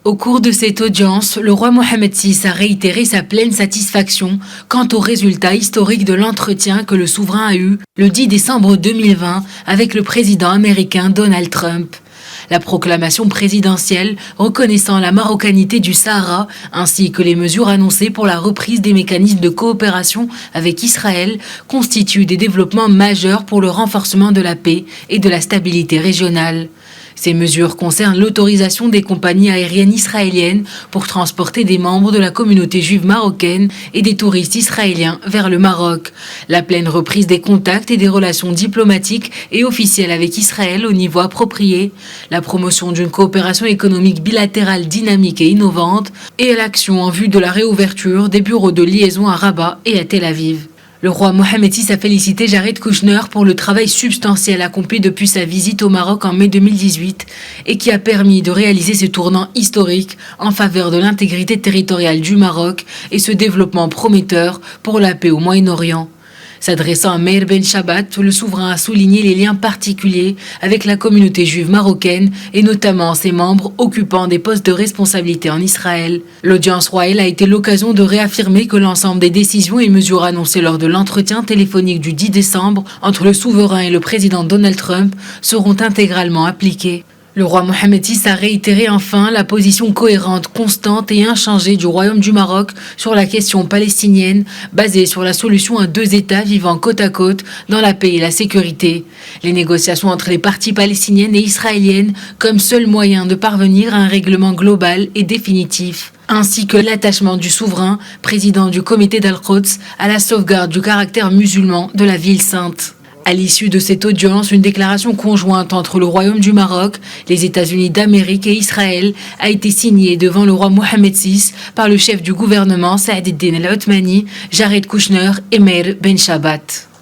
Au cours de cette audience, le roi Mohammed VI a réitéré sa pleine satisfaction quant au résultat historique de l'entretien que le souverain a eu le 10 décembre 2020 avec le président américain Donald Trump. La proclamation présidentielle reconnaissant la marocanité du Sahara ainsi que les mesures annoncées pour la reprise des mécanismes de coopération avec Israël constituent des développements majeurs pour le renforcement de la paix et de la stabilité régionale. Ces mesures concernent l'autorisation des compagnies aériennes israéliennes pour transporter des membres de la communauté juive marocaine et des touristes israéliens vers le Maroc, la pleine reprise des contacts et des relations diplomatiques et officielles avec Israël au niveau approprié, la promotion d'une coopération économique bilatérale dynamique et innovante et l'action en vue de la réouverture des bureaux de liaison à Rabat et à Tel Aviv. Le roi Mohammed VI a félicité Jared Kushner pour le travail substantiel accompli depuis sa visite au Maroc en mai 2018 et qui a permis de réaliser ce tournant historique en faveur de l'intégrité territoriale du Maroc et ce développement prometteur pour la paix au Moyen-Orient. S'adressant à Meir Ben Shabbat, le souverain a souligné les liens particuliers avec la communauté juive marocaine et notamment ses membres occupant des postes de responsabilité en Israël. L'audience royale a été l'occasion de réaffirmer que l'ensemble des décisions et mesures annoncées lors de l'entretien téléphonique du 10 décembre entre le souverain et le président Donald Trump seront intégralement appliquées. Le roi Mohammed VI a réitéré enfin la position cohérente, constante et inchangée du Royaume du Maroc sur la question palestinienne, basée sur la solution à deux États vivant côte à côte dans la paix et la sécurité. Les négociations entre les parties palestiniennes et israéliennes comme seul moyen de parvenir à un règlement global et définitif, ainsi que l'attachement du souverain, président du comité d'Al-Quds, à la sauvegarde du caractère musulman de la ville sainte. À l'issue de cette audience, une déclaration conjointe entre le Royaume du Maroc, les États-Unis d'Amérique et Israël a été signée devant le roi Mohammed VI par le chef du gouvernement Saad Eddin Al-Othmani, Jared Kushner et Meir Ben Shabbat.